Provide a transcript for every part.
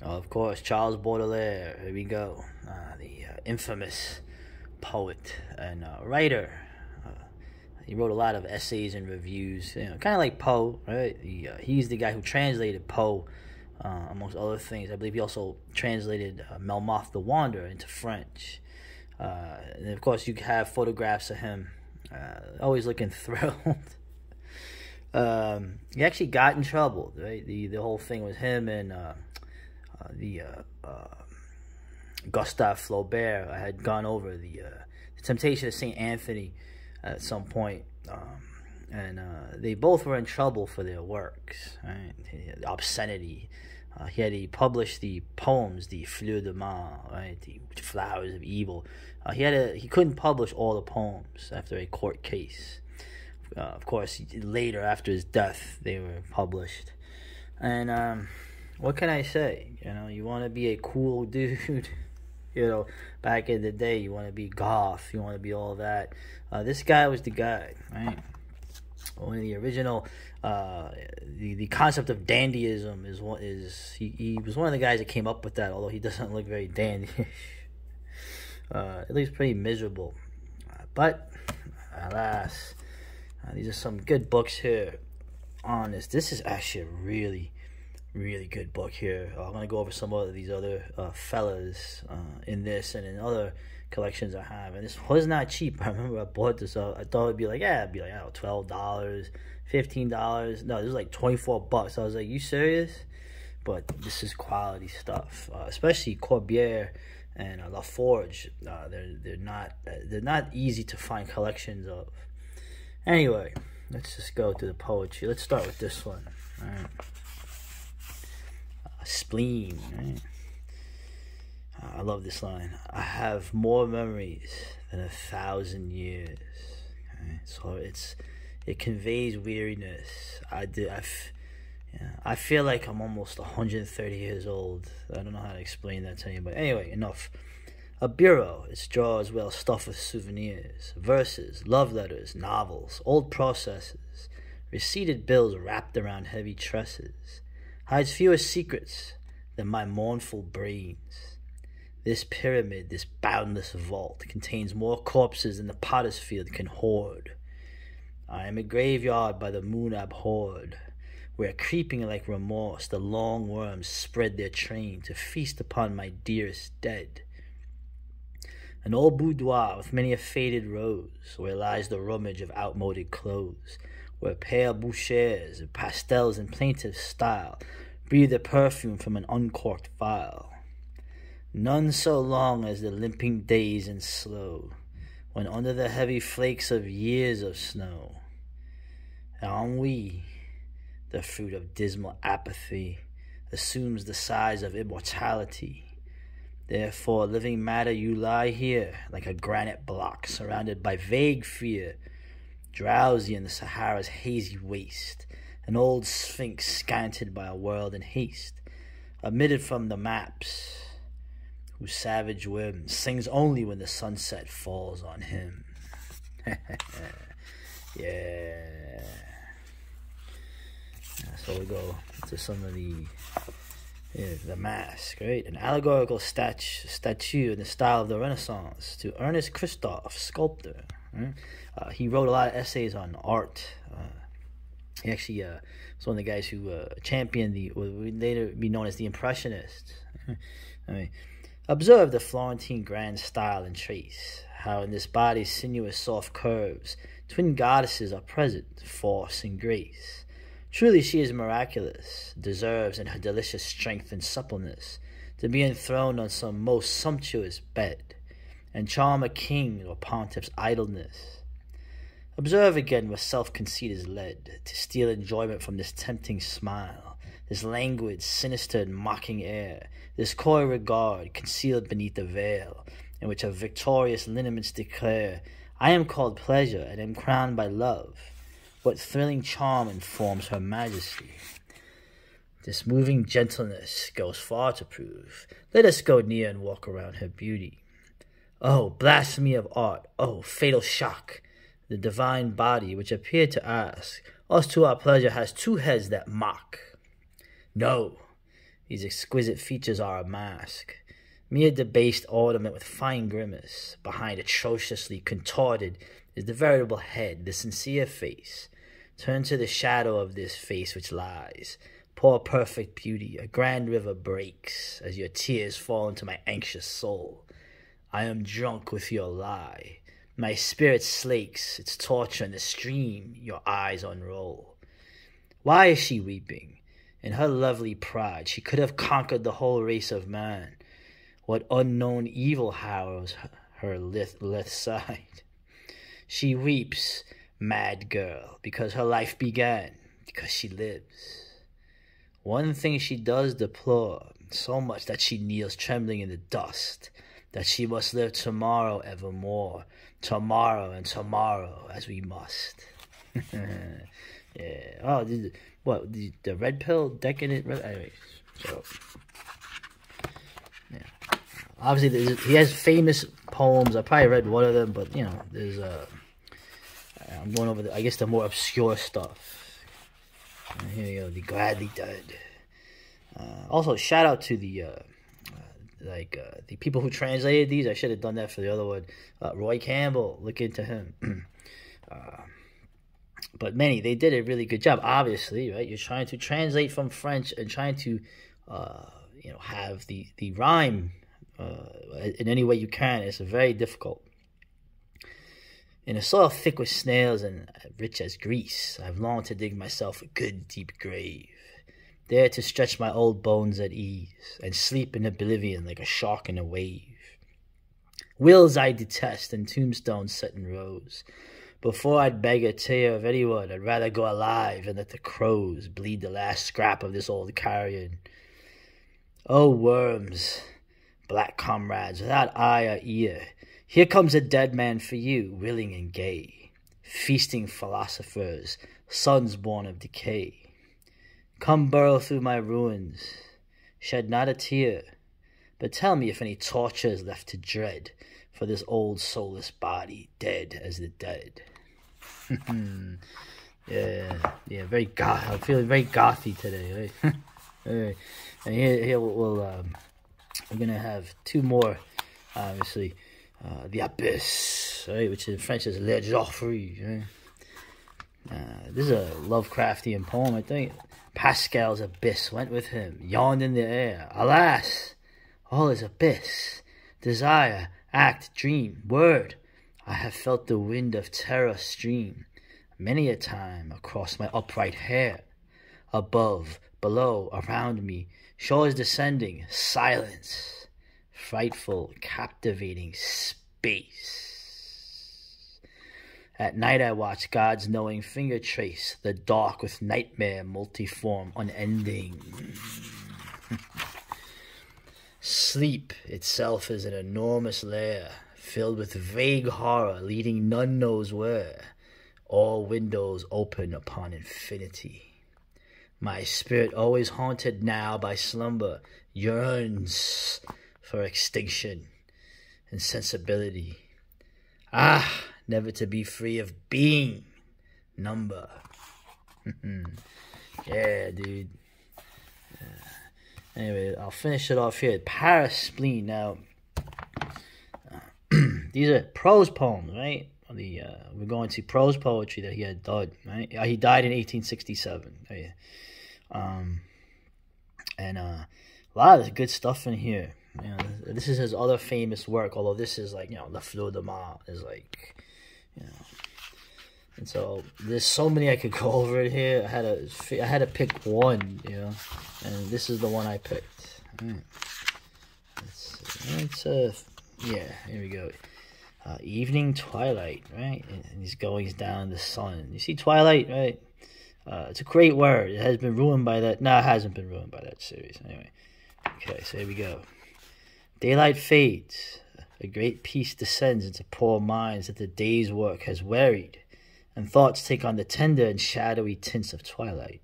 Of course, Charles Baudelaire. Here we go. The infamous poet and writer. He wrote a lot of essays and reviews, kind of like Poe, right? He's the guy who translated Poe, amongst other things. I believe he also translated Melmoth the Wanderer into French. And of course, you have photographs of him, always looking thrilled. He actually got in trouble, right? The whole thing was him and Gustave Flaubert. I had gone over the Temptation of St. Anthony at some point, and they both were in trouble for their works, right? The obscenity. He published the poems, the Fleurs de Mal, right? The Flowers of Evil. He couldn't publish all the poems after a court case. Of course, later after his death, they were published. And what can I say? You want to be a cool dude. Back in the day, you want to be goth, you want to be all that. This guy was the guy, right? One of the original, the concept of dandyism he was one of the guys that came up with that. Although he doesn't look very dandyish, at least pretty miserable. But alas, these are some good books here on this. This is actually a really, really good book here. I'm going to go over some of these other fellas in this and in other collections I have. And this was not cheap. I remember I bought this up. I thought it'd be like $12, $15. No, it was like $24. I was like, you serious? But this is quality stuff, especially Corbière and La Forge. They're not easy to find collections of. Anyway, let's just go to the poetry. Let's start with this one. All right. Spleen, right? I love this line. I have more memories than 1,000 years. Okay? So it conveys weariness. I feel like I'm almost 130 years old. I don't know how to explain that to anybody. Anyway, enough. A bureau, its drawers well stuffed with souvenirs, verses, love letters, novels, old processes, receipted bills wrapped around heavy tresses, hides fewer secrets than my mournful brains. This pyramid, this boundless vault, contains more corpses than the potter's field can hoard. I am a graveyard by the moon abhorred, where creeping like remorse the long worms spread their train to feast upon my dearest dead. An old boudoir with many a faded rose, where lies the rummage of outmoded clothes, where pale bouchers and pastels in plaintive style breathe the perfume from an uncorked vial. None so long as the limping days and slow, when under the heavy flakes of years of snow, ennui, the fruit of dismal apathy, assumes the size of immortality. Therefore, living matter, you lie here like a granite block, surrounded by vague fear, drowsy in the Sahara's hazy waste, an old Sphinx scanted by a world in haste, omitted from the maps, whose savage whim sings only when the sunset falls on him. Yeah. So we go to some of the mask, right? An allegorical statue in the style of the Renaissance to Ernest Christophe, sculptor. Right? He wrote a lot of essays on art. He actually was one of the guys who championed what would later be known as the Impressionists. I mean, observe the Florentine grand style and trace, how in this body's sinuous soft curves, twin goddesses are present, force and grace. Truly she is miraculous, deserves in her delicious strength and suppleness to be enthroned on some most sumptuous bed, and charm a king or pontiff's idleness. Observe again where self-conceit is led, to steal enjoyment from this tempting smile, this languid, sinister, and mocking air, this coy regard concealed beneath the veil, in which her victorious lineaments declare, I am called pleasure, and am crowned by love. What thrilling charm informs her majesty? This moving gentleness goes far to prove. Let us go near and walk around her beauty. Oh, blasphemy of art! Oh, fatal shock! The divine body, which appeared to ask, us to our pleasure has two heads that mock. No, These exquisite features are a mask, mere debased ornament with fine grimace. Behind atrociously contorted is the veritable head, the sincere face. Turn to the shadow of this face which lies. Poor perfect beauty, a grand river breaks as your tears fall into my anxious soul. I am drunk with your lie. My spirit slakes its torture in the stream your eyes unroll. Why is she weeping? In her lovely pride, she could have conquered the whole race of man. What unknown evil harrows her left side? She weeps, mad girl, because her life began, because she lives. One thing she does deplore, so much that she kneels trembling in the dust, that she must live tomorrow evermore, tomorrow and tomorrow as we must. Yeah. Oh, the red pill decadent? Anyways, so yeah. Obviously, he has famous poems. I probably read one of them, but you know, there's I'm going over I guess the more obscure stuff. Here we go. The Gladly Dead. Also, shout out to the the people who translated these. I should have done that for the other one. Roy Campbell, look into him. But they did a really good job. Obviously, right? You're trying to translate from French and trying to, have the rhyme in any way you can. It's very difficult. In a soil thick with snails and rich as grease, I've longed to dig myself a good deep grave, there to stretch my old bones at ease and sleep in oblivion like a shark in a wave. Wills I detest and tombstones set in rows. Before I'd beg a tear of anyone, I'd rather go alive and let the crows bleed the last scrap of this old carrion. Oh, worms, black comrades, without eye or ear, here comes a dead man for you, willing and gay. Feasting philosophers, sons born of decay. Come burrow through my ruins, shed not a tear, but tell me if any torture is left to dread for this old soulless body, dead as the dead. yeah, very goth. I'm feeling very gothy today. Right? Right. And here we're gonna have two more, obviously, the Abyss, right, which in French is Le Joffre. Right? This is a Lovecraftian poem, I think. Pascal's abyss went with him, yawned in the air. Alas, all is abyss. Desire, act, dream, word. I have felt the wind of terror stream many a time across my upright hair. Above, below, around me, shores descending, silence, frightful, captivating space. At night I watch God's knowing finger trace the dark with nightmare, multiform, unending. Sleep itself is an enormous lair, filled with vague horror, leading none knows where. All windows open upon infinity. My spirit, always haunted now by slumber, yearns for extinction and sensibility. Ah, never to be free of being, number. Yeah, dude. Anyway, I'll finish it off here. Paraspleen. Now, these are prose poems, right? We're going to prose poetry that he had done, right? He died in 1867. Oh, yeah. And a lot of good stuff in here. You know, this is his other famous work, although this is like, La Fleur de Mal is like, and so there's so many I could go over it here. I had to pick one, and this is the one I picked. Yeah, here we go. Evening twilight, right? And he's going down the sun. You see twilight, right? It's a great word. It has been ruined by that. No, it hasn't been ruined by that series. Anyway. Okay, so here we go. Daylight fades. A great peace descends into poor minds that the day's work has wearied, and thoughts take on the tender and shadowy tints of twilight.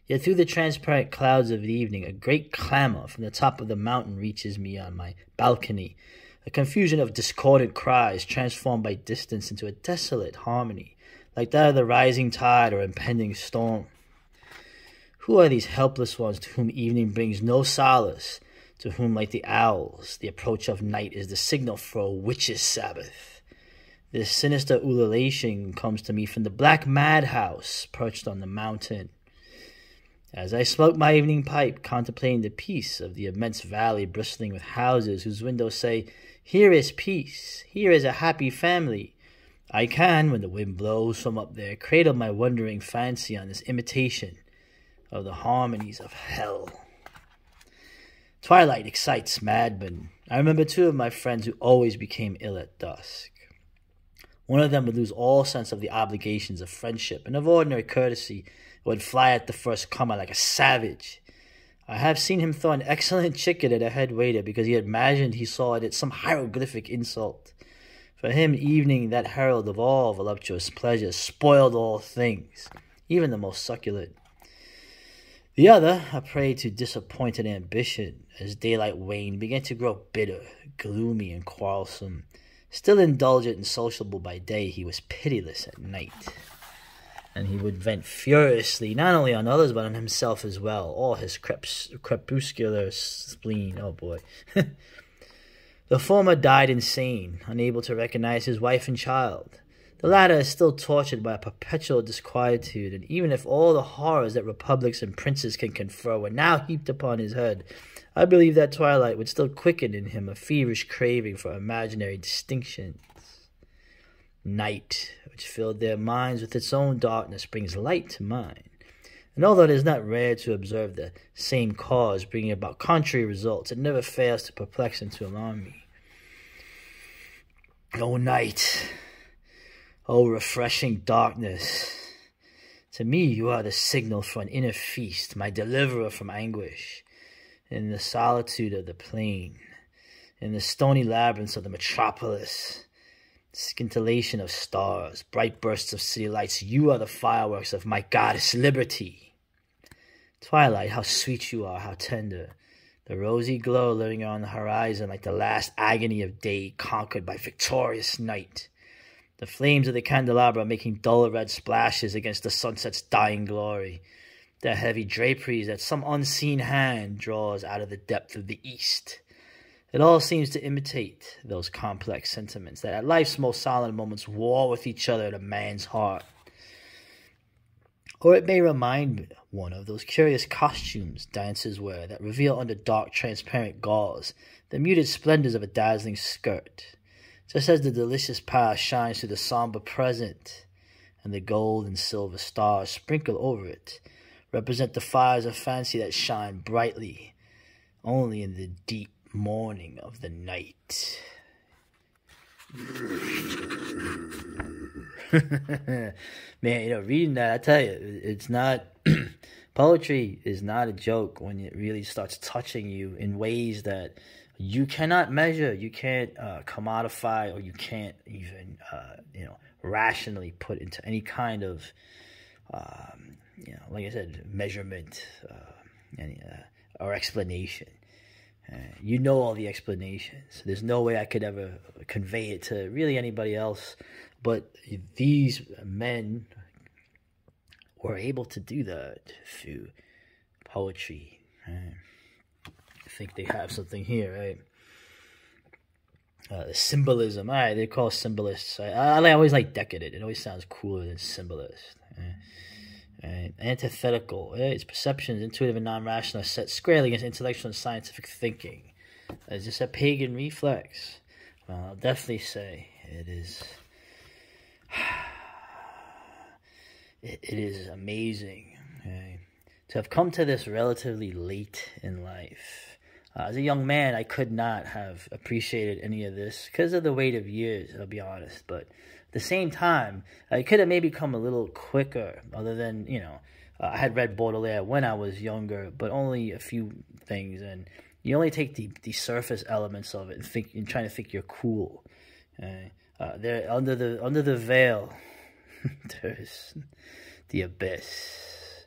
Yet through the transparent clouds of the evening, a great clamor from the top of the mountain reaches me on my balcony, a confusion of discordant cries transformed by distance into a desolate harmony, like that of the rising tide or impending storm. Who are these helpless ones to whom evening brings no solace, to whom, like the owls, the approach of night is the signal for a witch's Sabbath? This sinister ululation comes to me from the black madhouse perched on the mountain. As I smoke my evening pipe, contemplating the peace of the immense valley bristling with houses whose windows say, "Here is peace, here is a happy family," I can, when the wind blows from up there, cradle my wondering fancy on this imitation of the harmonies of hell. Twilight excites madmen. I remember two of my friends who always became ill at dusk. One of them would lose all sense of the obligations of friendship and of ordinary courtesy, would fly at the first comer like a savage. I have seen him throw an excellent chicken at a head waiter because he had imagined he saw in it some hieroglyphic insult. For him, evening, that herald of all voluptuous pleasures, spoiled all things, even the most succulent. The other, a prey to disappointed ambition, as daylight waned, began to grow bitter, gloomy, and quarrelsome. Still indulgent and sociable by day, he was pitiless at night. And he would vent furiously, not only on others, but on himself as well. All his crepuscular spleen. Oh, boy. The former died insane, unable to recognize his wife and child. The latter is still tortured by a perpetual disquietude, and even if all the horrors that republics and princes can confer were now heaped upon his head, I believe that twilight would still quicken in him a feverish craving for imaginary distinctions. Night, which filled their minds with its own darkness, brings light to mine. And although it is not rare to observe the same cause bringing about contrary results, it never fails to perplex and to alarm me. O night, O refreshing darkness, to me you are the signal for an inner feast, my deliverer from anguish. In the solitude of the plain, in the stony labyrinths of the metropolis, scintillation of stars, bright bursts of city lights, you are the fireworks of my goddess liberty. Twilight, how sweet you are, how tender. The rosy glow living on the horizon like the last agony of day conquered by victorious night. The flames of the candelabra making dull red splashes against the sunset's dying glory. The heavy draperies that some unseen hand draws out of the depth of the east. It all seems to imitate those complex sentiments that at life's most solemn moments war with each other in a man's heart. Or it may remind one of those curious costumes dancers wear that reveal under dark, transparent gauze the muted splendors of a dazzling skirt, just as the delicious past shines through the somber present, and the gold and silver stars sprinkle over it represent the fires of fancy that shine brightly only in the deep morning of the night. Man, reading that, I tell you, it's not poetry is not a joke when it really starts touching you in ways that you cannot measure, you can't commodify, or you can't even rationally put into any kind of like I said, measurement or explanation. You know all the explanations. There's no way I could ever convey it to really anybody else. But these men were able to do that through poetry. Right? I think they have something here, right? Symbolism. All right, they're called symbolists. I always like decadent. It always sounds cooler than symbolist. Right? Antithetical. Its perceptions, intuitive and non-rational, are set squarely against intellectual and scientific thinking. It's just a pagan reflex. Well, I'll definitely say it is. It is amazing to have come to this relatively late in life. As a young man, I could not have appreciated any of this because of the weight of years, I'll be honest. But at the same time, I could have maybe come a little quicker, other than, I had read Baudelaire when I was younger, but only a few things. And you only take the surface elements of it and trying to think you're cool. There under the veil, there's the abyss.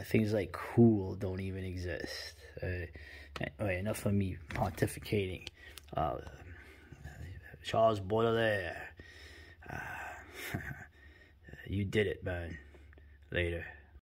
Things like cool don't even exist. Anyway, enough of me pontificating. Charles Baudelaire. You did it, man. Later.